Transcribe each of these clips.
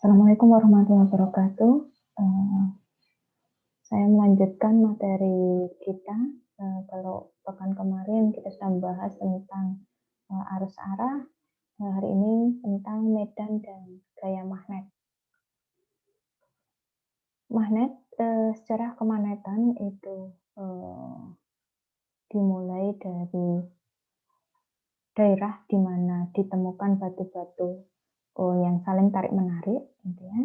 Assalamualaikum warahmatullahi wabarakatuh. Eee, saya melanjutkan materi kita, kalau pekan kemarin kita sudah membahas tentang, arus arah, hari ini tentang medan dan gaya magnet. Magnet, secara kemagnetan itu, dimulai dari daerah di mana ditemukan batu-batu, yang saling tarik-menarik gitu ya.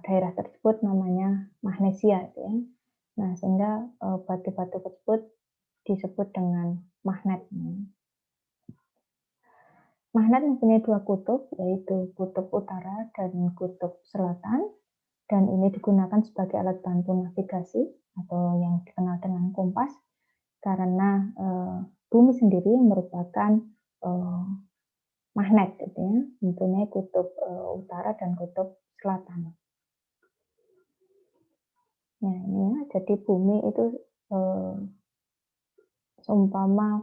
Daerah tersebut namanya magnesia gitu ya. Nah, sehingga, batu-batu tersebut disebut dengan magnet. Magnet mempunyai 2 kutub, yaitu kutub utara dan kutub selatan, dan ini digunakan sebagai alat bantu navigasi atau yang dikenal dengan kompas, karena, bumi sendiri merupakan, eee, magnet gitu ya, mempunyai kutub, utara dan kutub selatan. Nah, ini ya, jadi bumi itu, eee, seumpama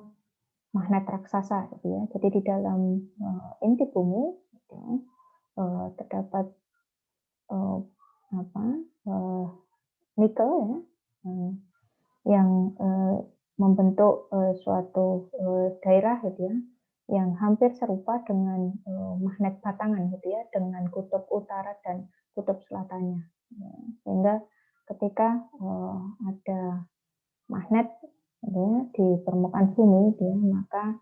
magnet raksasa gitu ya. Jadi di dalam, inti bumi gitu ya, terdapat, eee, apa, eee, nikel ya, eee, yang, membentuk, suatu, daerah gitu ya, yang hampir serupa dengan, magnet batangan gitu ya, dengan kutub utara dan kutub selatannya, ya. Sehingga ketika, ada magnet gitu ya, di permukaan bumi gitu ya, maka,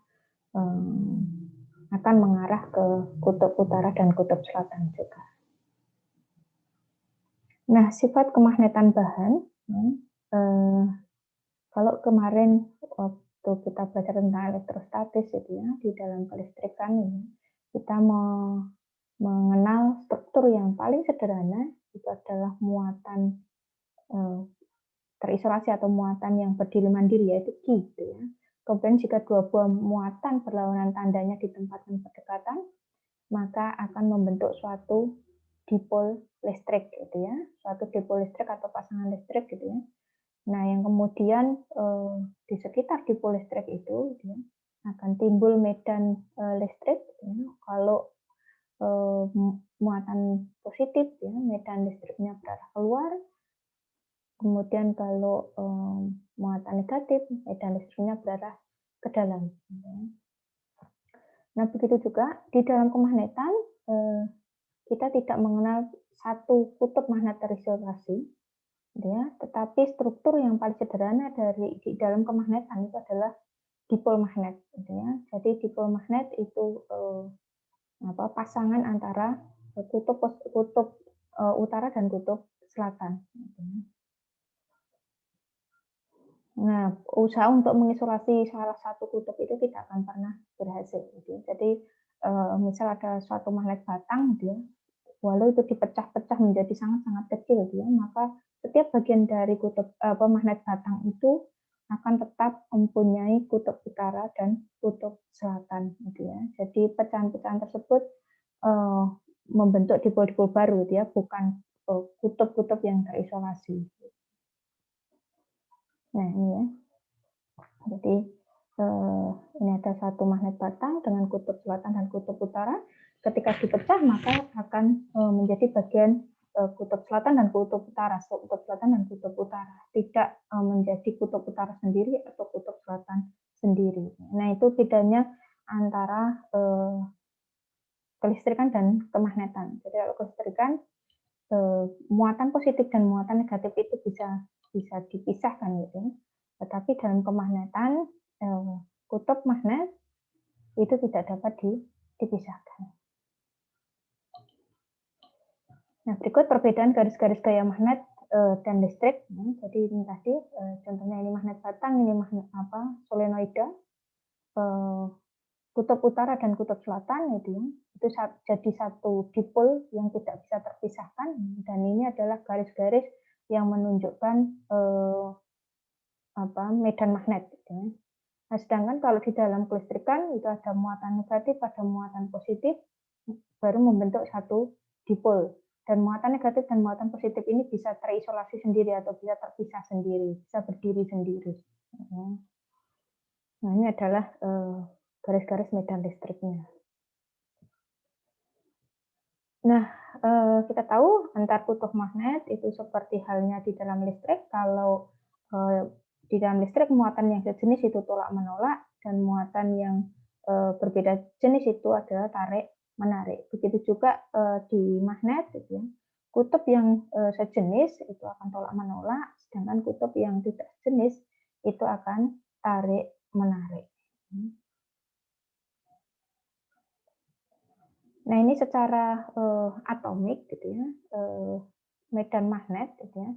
akan mengarah ke kutub utara dan kutub selatan juga. Nah, sifat kemagnetan bahan, ya, eee, kalau kemarin waktu kita belajar tentang elektrostatis gitu ya, di dalam kelistrikan ini, kita mengenal struktur yang paling sederhana, itu adalah muatan, eee, terisolasi atau muatan yang berdiri mandiri, yaitu Q gitu ya. Kemudian jika dua buah muatan berlawanan tandanya ditempatkan berdekatan, maka akan membentuk suatu dipol listrik gitu ya, suatu dipol listrik atau pasangan listrik gitu ya. Nah, yang kemudian, di sekitar dipol listrik itu gitu ya, akan timbul medan, listrik ya, kalau, muatan positif ya, medan listriknya berarah keluar, kemudian kalau, muatan negatif, medan listriknya berarah ke dalam gitu ya. Nah, begitu juga di dalam kemagnetan, kita tidak mengenal satu kutub magnet terisolasi, gitu ya, tetapi struktur yang paling sederhana di dalam kemagnetan itu adalah dipol magnet, gitu ya. Jadi dipol magnet itu, pasangan antara kutub, utara dan kutub selatan, gitu ya. Nah, usaha untuk mengisolasi salah satu kutub itu tidak akan pernah berhasil, gitu ya. Jadi, misal ada suatu magnet batang gitu ya, walau itu dipecah-pecah menjadi sangat-sangat kecil gitu ya, maka setiap bagian dari magnet batang itu akan tetap mempunyai kutub utara dan kutub selatan gitu ya. Jadi pecahan-pecahan tersebut, eee, membentuk dipol-dipol baru gitu ya, bukan, kutub-kutub yang terisolasi. Nah ini ya, jadi, ini ada satu magnet batang dengan kutub selatan dan kutub utara. Ketika dipecah maka akan, menjadi bagian, kutub selatan dan kutub utara, kutub selatan dan kutub utara, tidak, menjadi kutub utara sendiri atau kutub selatan sendiri. Nah, itu bedanya antara, kelistrikan dan kemagnetan. Jadi kalau kelistrikan, muatan positif dan muatan negatif itu bisa bisa dipisahkan gitu ya. Tetapi dalam kemagnetan, kutub magnet itu tidak dapat dipisahkan. Nah, berikut perbedaan garis-garis gaya magnet, dan listrik ya. Jadi ini tadi, contohnya ini magnet batang, ini magnet solenoida, kutub utara dan kutub selatan gitu ya. Itu jadi satu dipol yang tidak bisa terpisahkan, dan ini adalah garis-garis yang menunjukkan, medan magnet gitu ya. Nah, sedangkan kalau di dalam kelistrikan itu ada muatan negatif, ada muatan positif, baru membentuk satu dipol. Dan muatan negatif dan muatan positif ini bisa terisolasi sendiri atau bisa terpisah sendiri, bisa berdiri sendiri. Ya. Nah, ini adalah garis-garis medan listriknya. Nah, kita tahu antar kutub magnet itu seperti halnya di dalam listrik, kalau di dalam listrik muatan yang sejenis itu tolak-menolak, dan muatan yang berbeda jenis itu adalah tarik-menarik. Begitu juga di magnet, gitu ya. Kutub yang sejenis itu akan tolak-menolak, sedangkan kutub yang tidak sejenis itu akan tarik-menarik. Nah, ini secara atomik, gitu ya, medan magnet, gitu ya,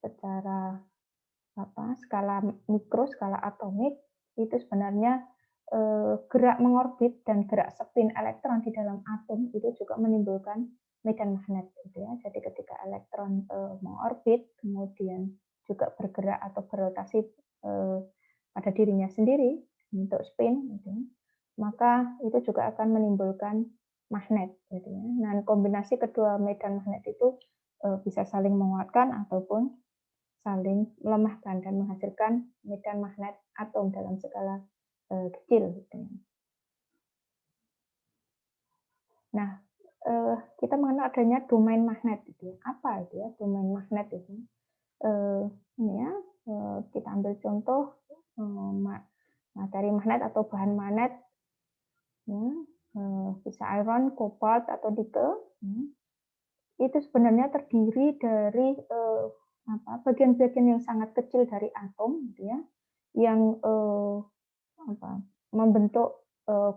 secara skala mikro, skala atomik, itu sebenarnya gerak mengorbit dan gerak spin elektron di dalam atom itu juga menimbulkan medan magnet, gitu ya. Jadi ketika elektron mengorbit, kemudian juga bergerak atau berotasi pada dirinya sendiri untuk spin, gitu ya, maka itu juga akan menimbulkan magnet, gitu ya. Nah, kombinasi kedua medan magnet itu bisa saling menguatkan ataupun saling melemahkan dan menghasilkan medan magnet atom dalam skala kecil, gitu ya. Nah, kita mengenal adanya domain magnet, gitu ya. Apa itu ya domain magnet itu? Ini ya, kita ambil contoh materi magnet atau bahan magnet, ya, bisa iron, cobalt atau nikel, ya. Itu sebenarnya terdiri dari bagian-bagian yang sangat kecil dari atom, gitu ya, yang membentuk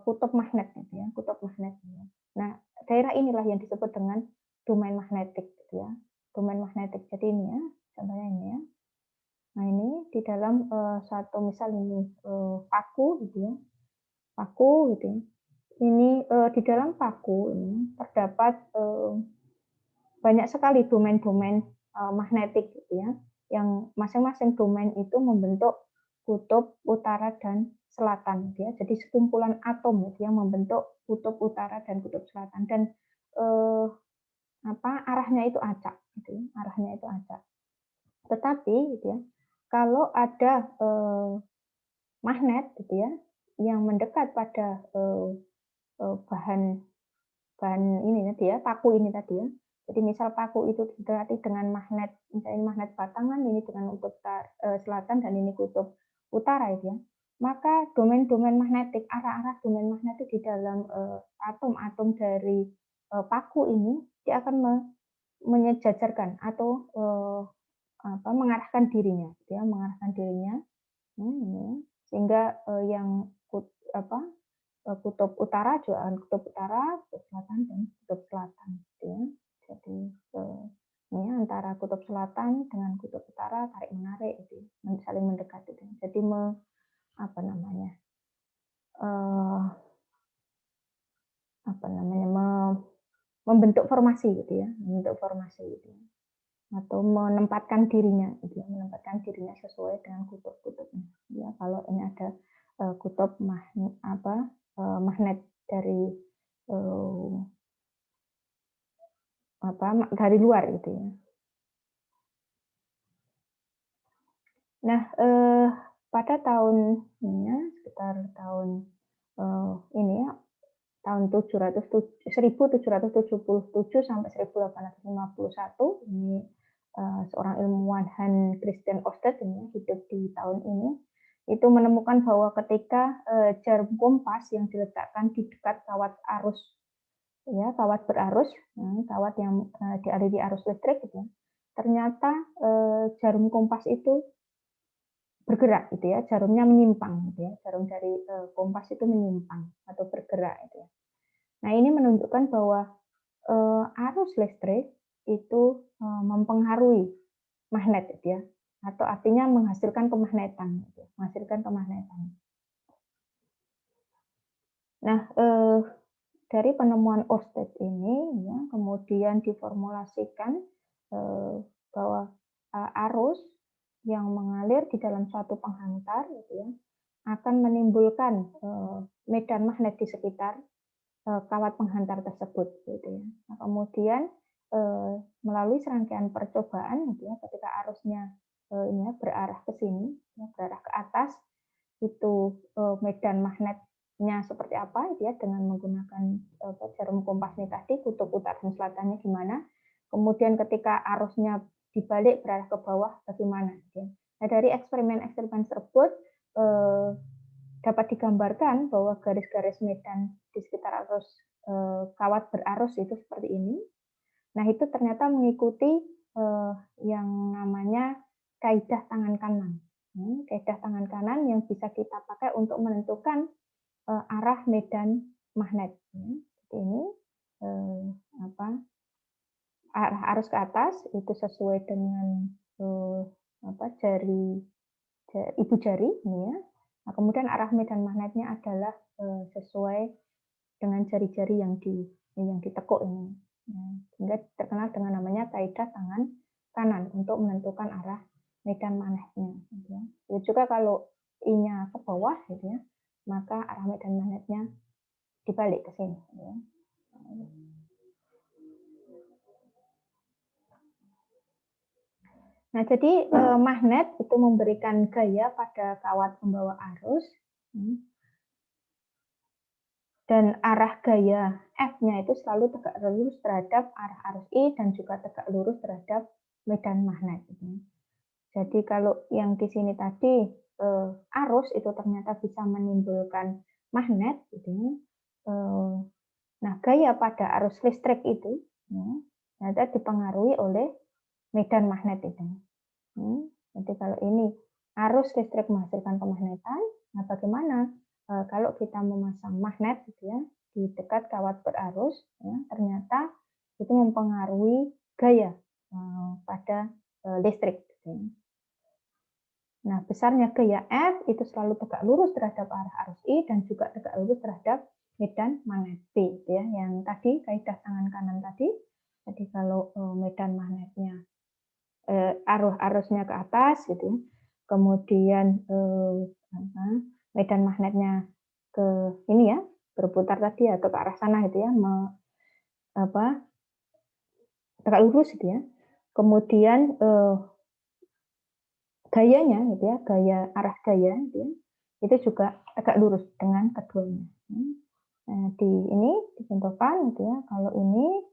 kutub magnet, gitu ya, kutub magnet. Ya. Nah, daerah inilah yang disebut dengan domain magnetik, gitu ya, domain magnetik. Jadi ini ya, contohnya ini ya. Nah, ini di dalam satu misal ini paku, gitu ya, paku, gitu ya. Ini di dalam paku ini terdapat banyak sekali domain-domain magnetik, gitu ya, yang masing-masing domain itu membentuk kutub utara dan selatan, gitu ya. Jadi sekumpulan atom, gitu, yang membentuk kutub utara dan kutub selatan, dan eh, arahnya itu acak, gitu ya, arahnya itu acak. Tetapi, gitu ya, kalau ada magnet, gitu ya, yang mendekat pada bahan bahan ini tadi ya, paku ini tadi ya. Jadi misal paku itu didekati dengan magnet, misalnya magnet batangan ini dengan kutub selatan dan ini kutub utara itu ya. Maka domain-domain magnetik, arah-arah domain magnetik di dalam atom-atom dari paku ini dia akan menyejajarkan atau mengarahkan dirinya, gitu ya, mengarahkan dirinya, ya, sehingga yang kutub utara juga kutub utara, kutub selatan, dan kutub selatan, gitu ya. Jadi ini antara kutub selatan dengan kutub utara tarik menarik itu saling mendekat itu. Jadi apa namanya eh, apa namanya membentuk formasi, gitu ya, membentuk formasi gitu ya. Atau menempatkan dirinya, gitu ya, menempatkan dirinya sesuai dengan kutub-kutubnya. Ya, kalau ini ada kutub magnet dari eh, dari luar, gitu ya. Nah, pada tahun ini ya, sekitar tahun ini ya, tahun 1777 sampai 1851 ini seorang ilmuwan Hans Christian Ørsted ini hidup di tahun ini, itu menemukan bahwa ketika jarum kompas yang diletakkan di dekat kawat arus, ya, kawat berarus, kawat yang dialiri arus listrik, gitu ya, ternyata jarum kompas itu bergerak, gitu ya, jarumnya menyimpang, gitu ya, jarum dari kompas itu menyimpang atau bergerak, gitu ya. Nah, ini menunjukkan bahwa arus listrik itu mempengaruhi magnet, gitu ya, atau artinya menghasilkan kemagnetan, gitu, menghasilkan kemagnetan. Nah, dari penemuan Ørsted ini, ya, kemudian diformulasikan bahwa arus yang mengalir di dalam suatu penghantar, gitu ya, akan menimbulkan medan magnet di sekitar kawat penghantar tersebut, gitu ya. Nah, kemudian melalui serangkaian percobaan, gitu ya, ketika arusnya ini ya, berarah ke sini, ya, berarah ke atas, itu medan magnet nya seperti apa ya, dengan menggunakan jarum kompas ini tadi, kutub utara dan selatannya gimana, kemudian ketika arusnya dibalik berarah ke bawah bagaimana ya. Nah, dari eksperimen-eksperimen tersebut dapat digambarkan bahwa garis-garis medan di sekitar arus kawat berarus itu seperti ini. Nah, itu ternyata mengikuti yang namanya kaidah tangan kanan. Kaidah tangan kanan yang bisa kita pakai untuk menentukan arah medan magnet. Seperti ini, arah arus ke atas itu sesuai dengan ibu jari ini ya. Nah, kemudian arah medan magnetnya adalah sesuai dengan jari-jari yang ditekuk ini. Nah, sehingga terkenal dengan namanya kaidah tangan kanan untuk menentukan arah medan magnetnya. Gitu ya. Juga kalau I-nya ke bawah, gitu ya, maka arah medan magnetnya dibalik ke sini. Gitu ya. Nah, jadi magnet itu memberikan gaya pada kawat pembawa arus. Dan arah gaya F-nya itu selalu tegak lurus terhadap arah arus I dan juga tegak lurus terhadap medan magnet. Jadi kalau yang di sini tadi arus itu ternyata bisa menimbulkan magnet, gitu. Nah, gaya pada arus listrik itu ternyata dipengaruhi oleh medan magnet itu. Jadi kalau ini arus listrik menghasilkan kemagnetan, nah bagaimana kalau kita memasang magnet gitu ya di dekat kawat berarus, ya, ternyata itu mempengaruhi gaya pada listrik. Gitu. Nah, besarnya gaya F itu selalu tegak lurus terhadap arah arus I dan juga tegak lurus terhadap medan magnet B. Gitu ya. Yang tadi kaidah tangan kanan tadi, jadi kalau medan magnetnya arusnya ke atas, gitu, kemudian medan magnetnya ke ini ya, berputar tadi atau ke arah sana gitu ya, tegak lurus gitu ya. Kemudian gayanya gitu ya, arah gaya gitu ya, itu juga tegak lurus dengan keduanya. Nah, ini dicontohkan gitu ya, kalau ini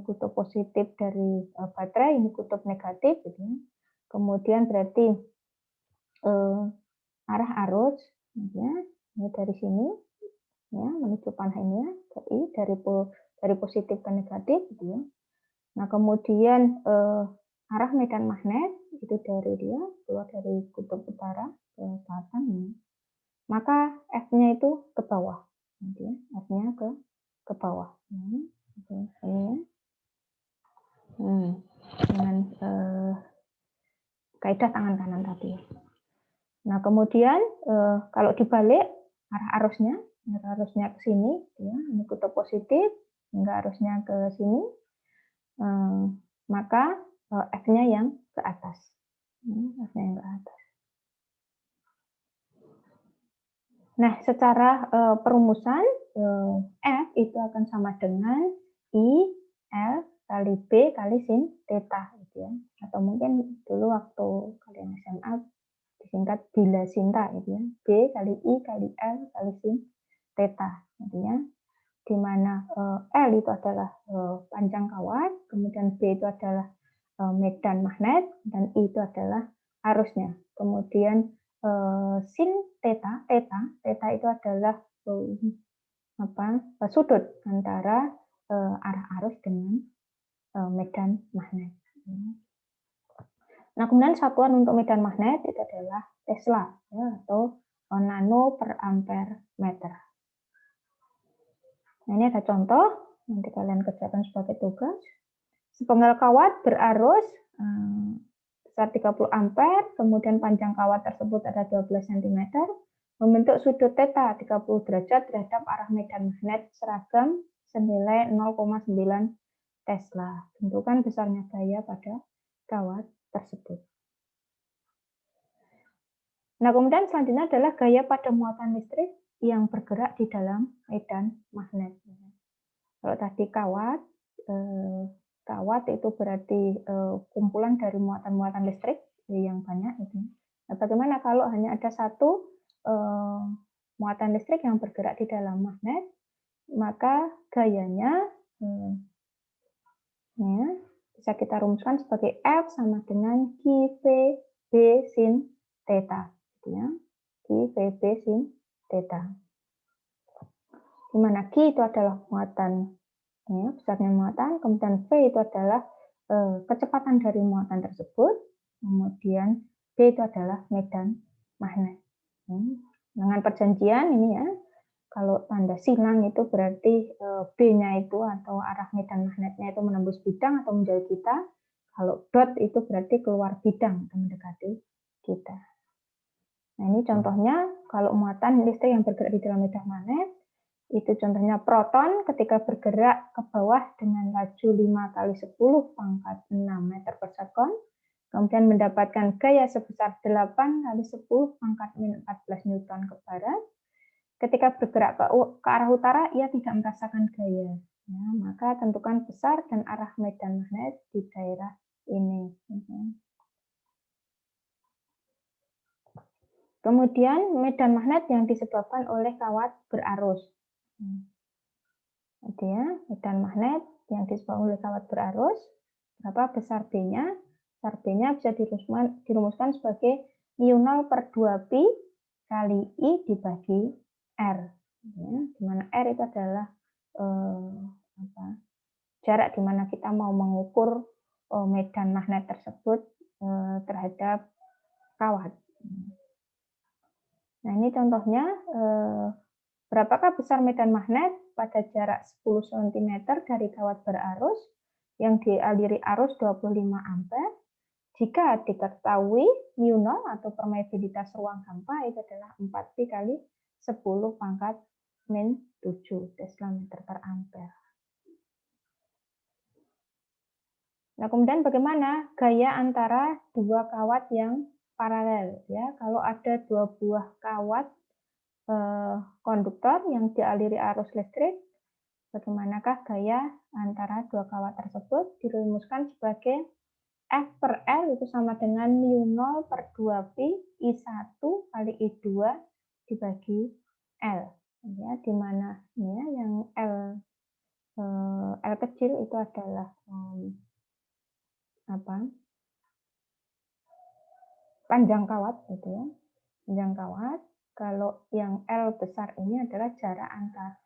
kutub positif dari baterai, ini kutub negatif gitu ya. Kemudian berarti arah arus gitu ya, ini dari sini ya menuju panah ini ya, dari positif ke negatif gitu ya. Nah, kemudian arah medan magnet itu dari dia keluar dari kutub utara ke selatan ya. Maka F-nya itu ke bawah gitu ya. F-nya ke bawah. Ini ya. Dengan kaidah tangan kanan tadi. Nah, kemudian kalau dibalik arah arusnya ke sini, ya, ini kutub positif, hingga arusnya ke sini, maka F-nya yang ke atas. F-nya yang ke atas. Nah, secara perumusan F itu akan sama dengan I L kali B kali sin theta, gitu ya. Atau mungkin dulu waktu kalian SMA disingkat bila sinta, gitu ya. B kali I kali L kali sin theta, gitu ya. Di mana L itu adalah panjang kawat, kemudian B itu adalah medan magnet, dan I itu adalah arusnya. Kemudian sin theta itu adalah sudut antara arah arus dengan medan magnet. Nah, kemudian satuan untuk medan magnet itu adalah Tesla ya, atau nano per ampere meter. Nah, ini ada contoh, nanti kalian kerjakan sebagai tugas. Sepenggal kawat berarus besar 30 ampere, kemudian panjang kawat tersebut ada 12 cm, membentuk sudut theta 30 derajat terhadap arah medan magnet seragam senilai 0,9 Tesla. Tentukan besarnya gaya pada kawat tersebut. Nah, kemudian selanjutnya adalah gaya pada muatan listrik yang bergerak di dalam medan magnet. Kalau tadi kawat itu berarti kumpulan dari muatan-muatan listrik yang banyak. Nah, bagaimana kalau hanya ada satu muatan listrik yang bergerak di dalam magnet, maka gayanya ya, bisa kita rumuskan sebagai F sama dengan QV B sin theta, gitu ya. QV B sin theta. Di mana Q itu adalah muatan, ya, besarnya muatan, kemudian V itu adalah kecepatan dari muatan tersebut, kemudian B itu adalah medan magnet. Dengan perjanjian ini ya, kalau tanda silang itu berarti B-nya itu atau arah medan magnetnya itu menembus bidang atau menjauhi kita. Kalau dot itu berarti keluar bidang atau mendekati kita. Nah, ini contohnya kalau muatan listrik yang bergerak di dalam medan magnet, itu contohnya proton ketika bergerak ke bawah dengan laju 5 kali 10 pangkat 6 meter per sekon, kemudian mendapatkan gaya sebesar 8 kali 10 pangkat min 14 newton ke barat. Ketika bergerak ke arah utara, ia tidak merasakan gaya. Ya, maka tentukan besar dan arah medan magnet di daerah ini. Kemudian medan magnet yang disebabkan oleh kawat berarus. Jadi ya, medan magnet yang disebabkan oleh kawat berarus, berapa besar B-nya? Besar B-nya bisa dirumuskan sebagai mu0 per 2 pi kali I dibagi R. Ya, di mana R itu adalah jarak di mana kita mau mengukur medan magnet tersebut terhadap kawat. Nah, ini contohnya berapakah besar medan magnet pada jarak 10 cm dari kawat berarus yang dialiri arus 25 ampere jika diketahui mu0 atau permeabilitas ruang hampa itu adalah 4 pi kali 10 pangkat min 7 tesla meter per ampere. Nah, kemudian bagaimana gaya antara dua kawat yang paralel ya? Kalau ada dua buah kawat konduktor yang dialiri arus listrik, bagaimanakah gaya antara dua kawat tersebut? Dirumuskan sebagai F per L itu sama dengan mu0 per 2 pi I1 kali I2 dibagi L. Ya, di mana ya, yang L kecil itu adalah panjang kawat gitu ya. Panjang kawat. Kalau yang L besar ini adalah jarak antar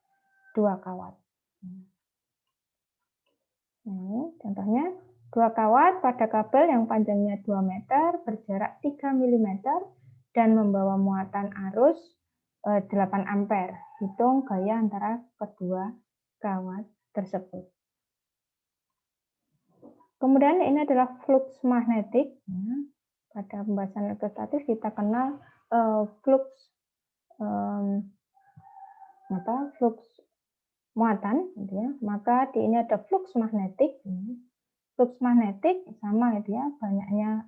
dua kawat. Ini contohnya dua kawat pada kabel yang panjangnya 2 meter berjarak 3 mm dan membawa muatan arus 8 ampere. Hitung gaya antara kedua kawat tersebut. Kemudian ini adalah flux magnetik. Pada pembahasan elektrostatis kita kenal flux flux muatan, gitu ya. Maka di ini ada flux magnetik. Flux magnetik sama gitu ya, banyaknya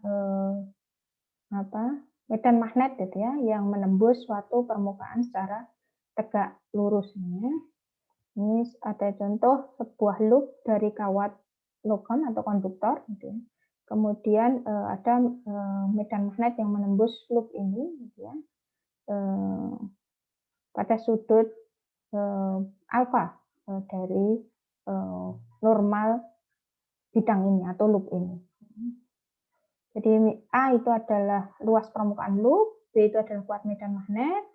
medan magnet gitu ya yang menembus suatu permukaan secara tegak lurus. Ini ada contoh sebuah loop dari kawat logam atau konduktor gitu ya. Kemudian ada medan magnet yang menembus loop ini gitu ya. Pada sudut alfa dari normal bidang ini atau loop ini. Jadi A itu adalah luas permukaan loop, B itu adalah kuat medan magnet,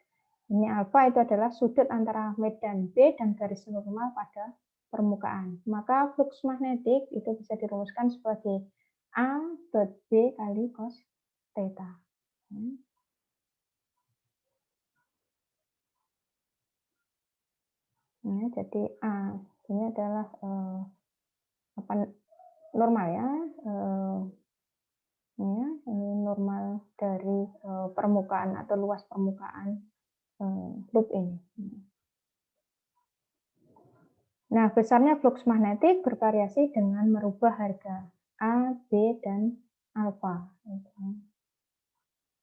ini alfa itu adalah sudut antara medan B dan garis normal pada permukaan. Maka flux magnetik itu bisa dirumuskan sebagai A dot B kali cos theta. Nah, jadi A ini adalah normal ya. Ini normal dari permukaan atau luas permukaan loop ini. Nah, besarnya flux magnetik bervariasi dengan merubah harga A, B, dan alfa.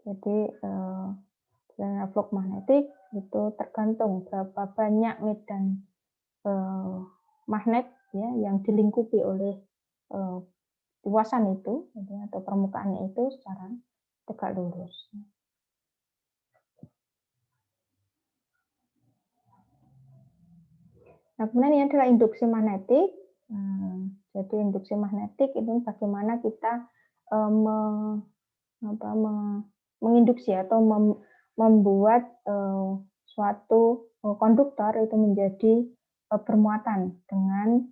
Jadi, flux magnetik itu tergantung berapa banyak medan magnet ya yang dilingkupi oleh luasan itu atau permukaannya itu secara tegak lurus. Nah, kemudian ini adalah induksi magnetik. Jadi induksi magnetik itu bagaimana kita menginduksi atau membuat suatu konduktor itu menjadi bermuatan dengan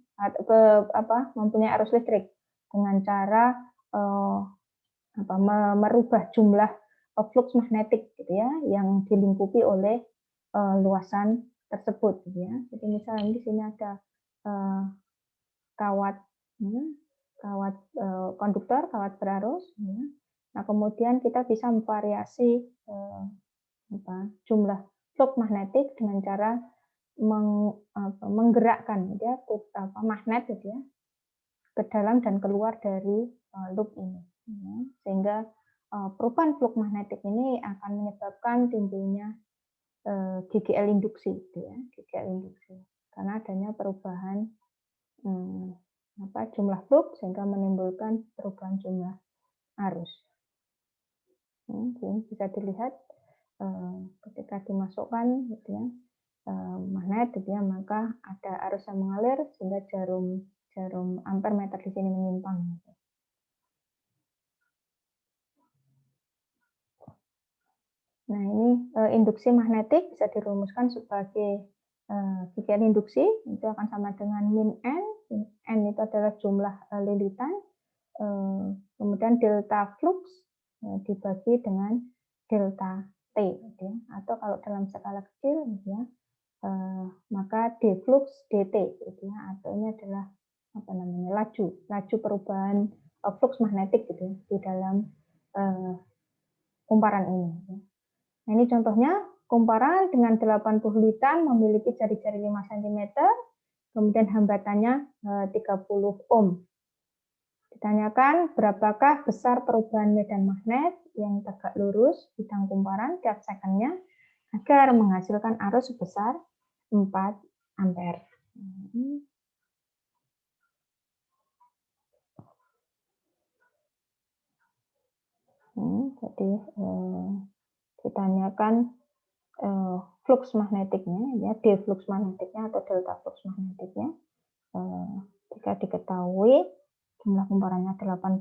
mempunyai arus listrik dengan cara merubah jumlah flux magnetik gitu ya yang dilingkupi oleh luasan tersebut gitu ya. Jadi misalnya di sini ada kawat konduktor, kawat berarus ya. Nah, kemudian kita bisa memvariasi jumlah flux magnetik dengan cara menggerakkan ya magnet gitu ya ke dalam dan keluar dari loop ini ya. Sehingga perubahan flux magnetik ini akan menyebabkan timbulnya GGL induksi gitu ya, GGL induksi karena adanya perubahan jumlah flux sehingga menimbulkan perubahan jumlah arus. Bisa dilihat ketika dimasukkan gitu ya, magnet gitu ya, maka ada arus yang mengalir sehingga jarum ampere meter di sini menyimpang. Gitu. Nah, ini induksi magnetik bisa dirumuskan sebagai GGL induksi itu akan sama dengan min N. N itu adalah jumlah lilitan, kemudian delta flux dibagi dengan delta T, gitu ya. Atau kalau dalam skala kecil, gitu ya, maka d flux dt, gitu ya. Atau ini adalah laju perubahan flux magnetik, gitu ya, di dalam kumparan ini. Gitu. Nah, ini contohnya kumparan dengan 80 litan memiliki jari-jari 5 cm, kemudian hambatannya 30 ohm. Ditanyakan berapakah besar perubahan medan magnet yang tegak lurus bidang kumparan tiap sekunnya agar menghasilkan arus sebesar 4 ampere. Jadi ditanyakan flux magnetiknya, ya, D flux magnetiknya atau delta flux magnetiknya. Jika diketahui jumlah kumparannya 80,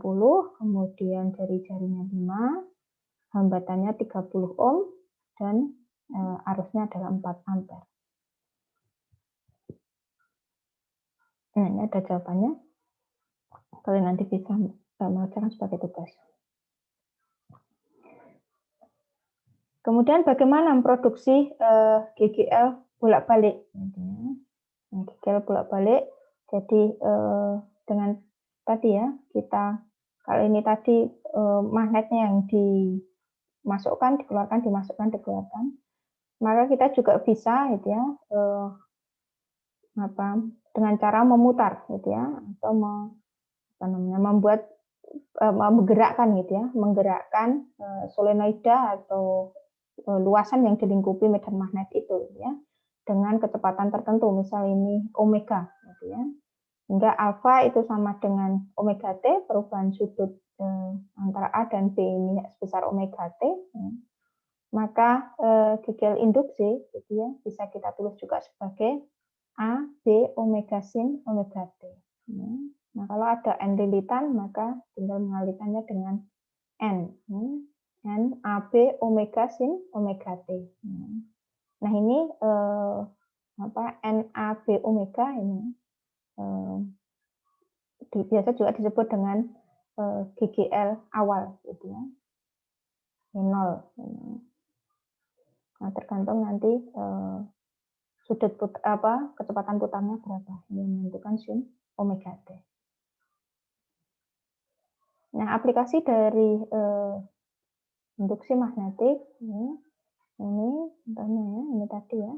kemudian jari-jarinya 5, hambatannya 30 ohm, dan arusnya adalah 4 ampere. Nah, ini ada jawabannya. Kalian nanti bisa mengerjakan sebagai tugas. Kemudian bagaimana memproduksi GGL bolak-balik? GGL bolak-balik. Jadi dengan tadi ya, kita kalau ini tadi magnetnya yang dimasukkan, dikeluarkan, dimasukkan, dikeluarkan, maka kita juga bisa gitu ya dengan cara memutar gitu ya, atau membuat menggerakkan gitu ya, menggerakkan solenoida atau luasan yang dilingkupi medan magnet itu gitu ya, dengan kecepatan tertentu, misal ini omega gitu ya. Hingga alfa itu sama dengan omega T, perubahan sudut antara A dan B ini sebesar omega T. Ya. Maka GGL induksi gitu ya, bisa kita tulis juga sebagai A, B, omega sin, omega T. Ya. Nah, kalau ada N lilitan, maka tinggal mengalihkannya dengan N. Ya. N, AB, omega sin, omega T. Ya. Nah, ini NAB omega ini biasa juga disebut dengan GGL awal gitu ya, 0. Nah, tergantung nanti kecepatan putarnya berapa, ini menentukan sin omega T. Nah, aplikasi dari induksi magnetik ini contohnya ya, ini tadi ya,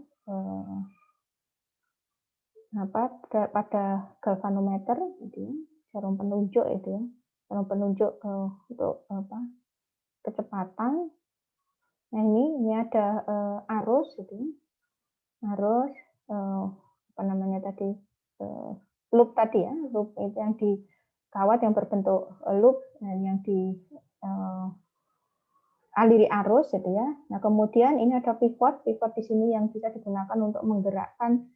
pada galvanometer gitu ya, jarum penunjuk itu ya, jarum penunjuk untuk kecepatan. Nah, ini ada arus gitu ya. Arus loop tadi ya, loop itu yang di kawat yang berbentuk loop dan yang di aliri arus gitu ya. Nah, kemudian ini ada pivot di sini yang bisa digunakan untuk menggerakkan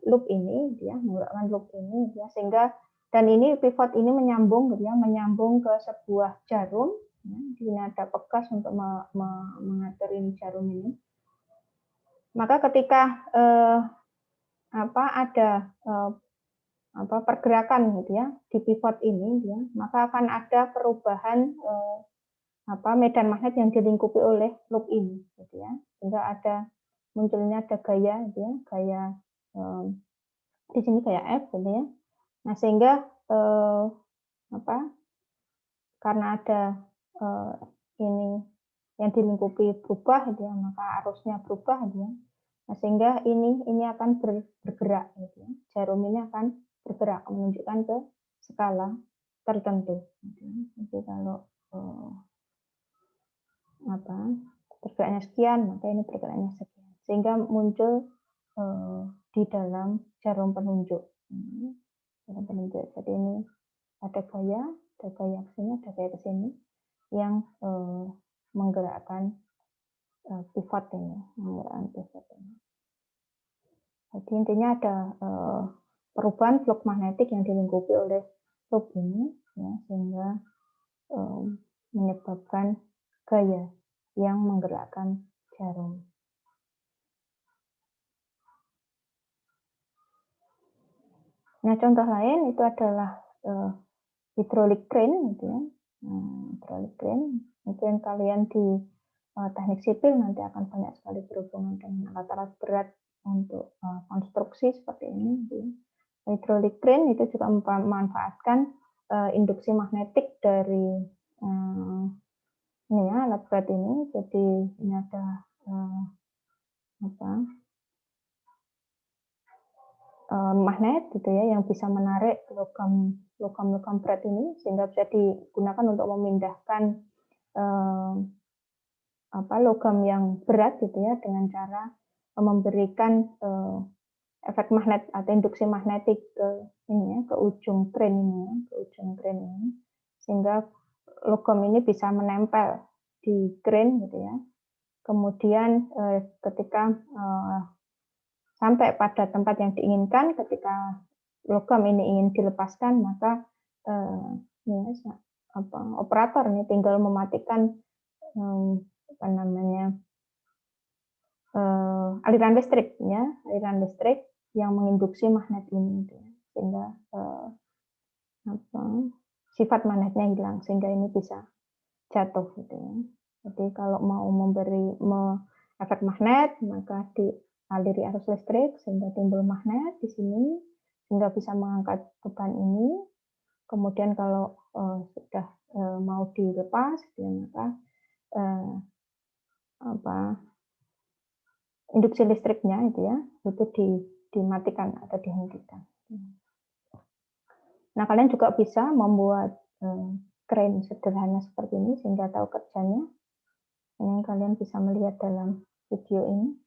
loop ini, dia menggerakkan loop ini, ya, sehingga dan ini pivot ini menyambung, gitu ya, menyambung ke sebuah jarum. Ya, di sini ada pegas untuk mengatur ini jarum ini. Maka ketika ada pergerakan, gitu ya, di pivot ini, ya, maka akan ada perubahan medan magnet yang dilingkupi oleh loop ini, gitu ya, sehingga munculnya ada gaya, gitu ya, gaya di sini gaya F, gitu ya. Nah, sehingga karena ada ini yang dilingkupi berubah, gitu ya, maka arusnya berubah, gitu ya. Nah, sehingga ini akan bergerak, gitu ya. Jarum ini akan bergerak menunjukkan ke skala tertentu, gitu ya. Jadi kalau bergeraknya sekian, maka ini bergeraknya sekian, sehingga muncul di dalam jarum penunjuk. Jarum penunjuk. Jadi ini ada gaya ke sini, ada gaya ke sini yang menggerakkan pivot ini, menggerakkan pivot ini. Jadi intinya ada perubahan flux magnetik yang dilingkupi oleh loop ini, ya, sehingga menyebabkan gaya yang menggerakkan jarum. Nah, contoh lain itu adalah hydraulic crane, gitu ya. Hydraulic crane, mungkin kalian di teknik sipil nanti akan banyak sekali berhubungan dengan alat-alat berat untuk konstruksi seperti ini, gitu ya. Hydraulic crane itu juga memanfaatkan induksi magnetik dari ini ya, alat berat ini. Jadi ini ada magnet, gitu ya, yang bisa menarik logam berat ini sehingga bisa digunakan untuk memindahkan logam yang berat, gitu ya, dengan cara memberikan efek magnet atau induksi magnetik ke ini ya, ke ujung crane ini ya, ke ujung crane ini, sehingga logam ini bisa menempel di crane, gitu ya. Kemudian ketika sampai pada tempat yang diinginkan, ketika logam ini ingin dilepaskan, maka operator ini tinggal mematikan aliran listrik, ya, aliran listrik yang menginduksi magnet ini, gitu ya, sehingga sifat magnetnya hilang, sehingga ini bisa jatuh, gitu ya. Jadi kalau mau memberi efek magnet, maka dialiri arus listrik sehingga timbul magnet di sini, sehingga bisa mengangkat beban ini. Kemudian kalau sudah mau dilepas, ya, maka induksi listriknya itu ya, itu dimatikan atau dihentikan. Nah, kalian juga bisa membuat crane sederhana seperti ini sehingga tahu kerjanya. Ini kalian bisa melihat dalam video ini.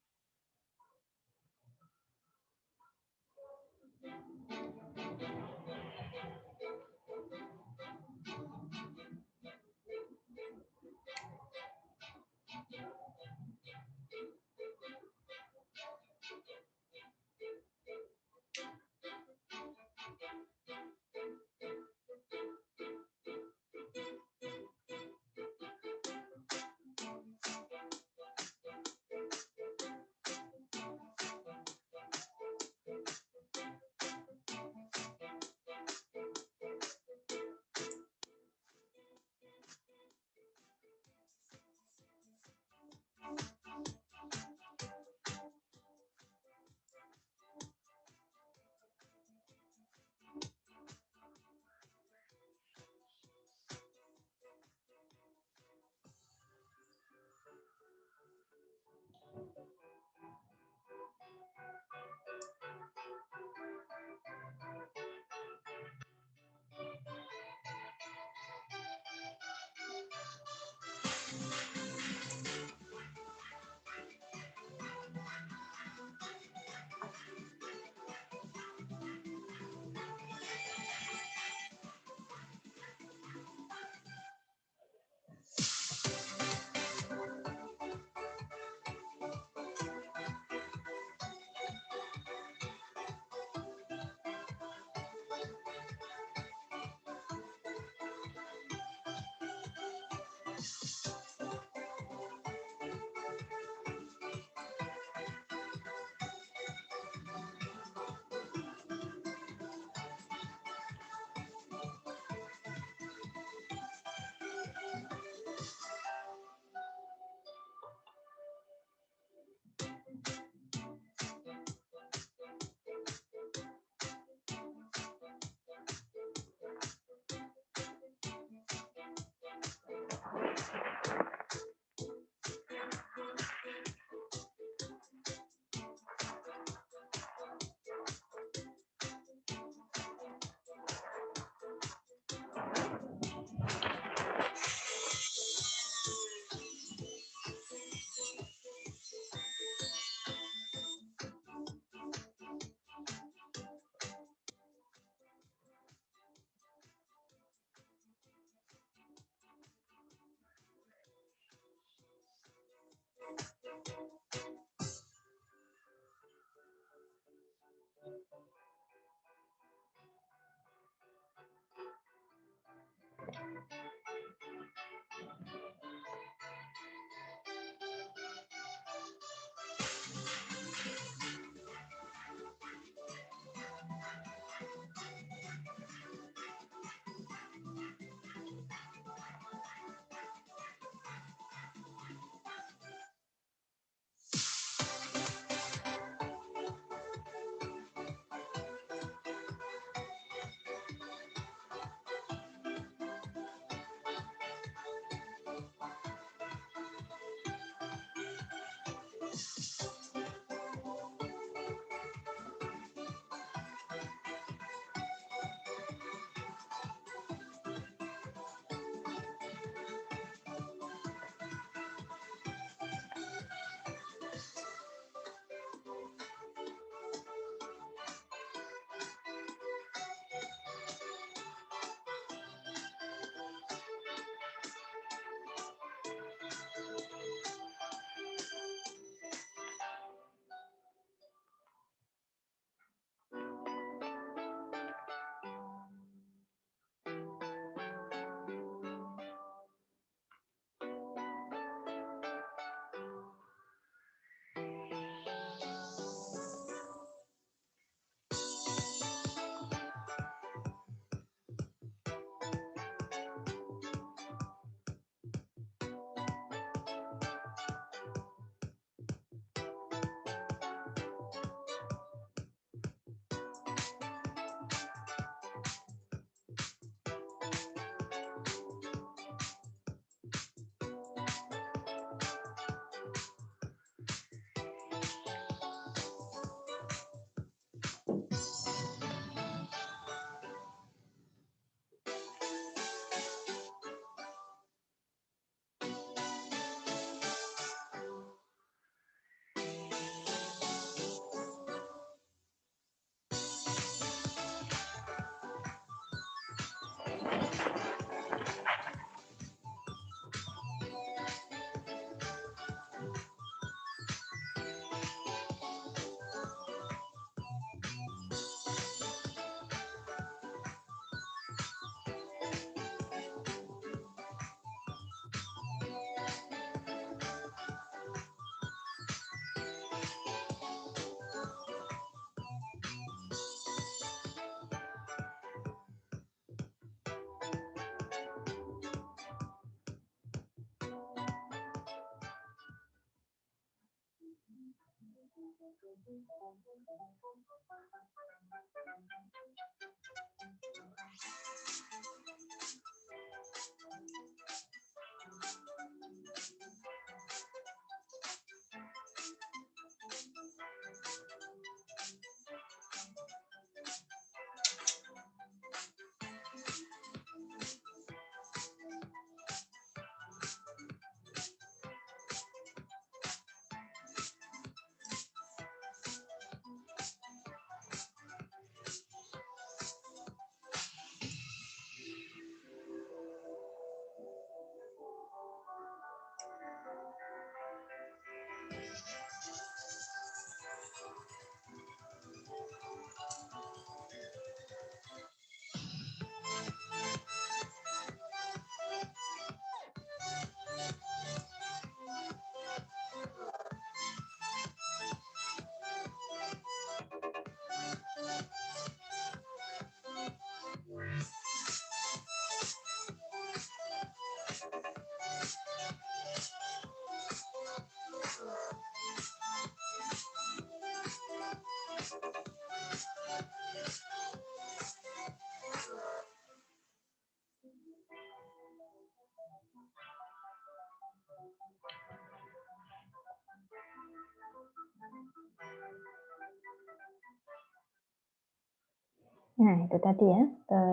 Nah, itu tadi ya.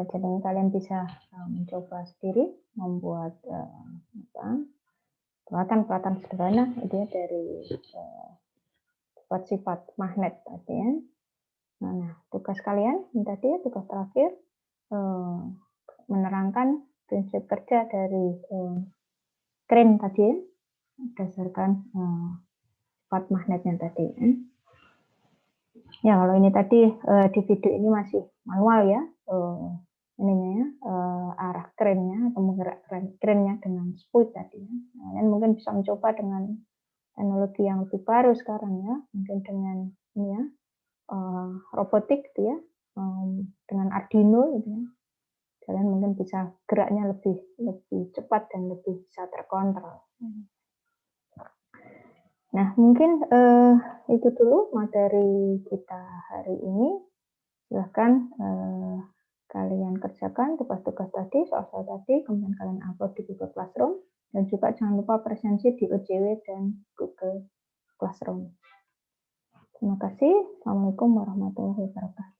Jadi kalian bisa mencoba sendiri membuat peralatan-peralatan sederhana itu ya dari sifat-sifat magnet tadi ya. Nah, tugas kalian ini tadi ya, tugas terakhir menerangkan prinsip kerja dari kren tadi ya, berdasarkan sifat magnetnya tadi. Ya, kalau ini tadi di video ini masih manual ya, ininya ya, arah kerennya atau menggerakkan kerennya dengan speed tadi ya. Kalian mungkin bisa mencoba dengan teknologi yang lebih baru sekarang ya, mungkin dengan ini ya, robotik gitu ya, dengan Arduino gitu ya. Kalian mungkin bisa geraknya lebih cepat dan lebih bisa terkontrol. Nah, mungkin itu dulu materi kita hari ini. Silahkan kalian kerjakan tugas-tugas tadi, soal-soal tadi, kemudian kalian upload di Google Classroom, dan juga jangan lupa presensi di OJW dan Google Classroom. Terima kasih. Assalamualaikum warahmatullahi wabarakatuh.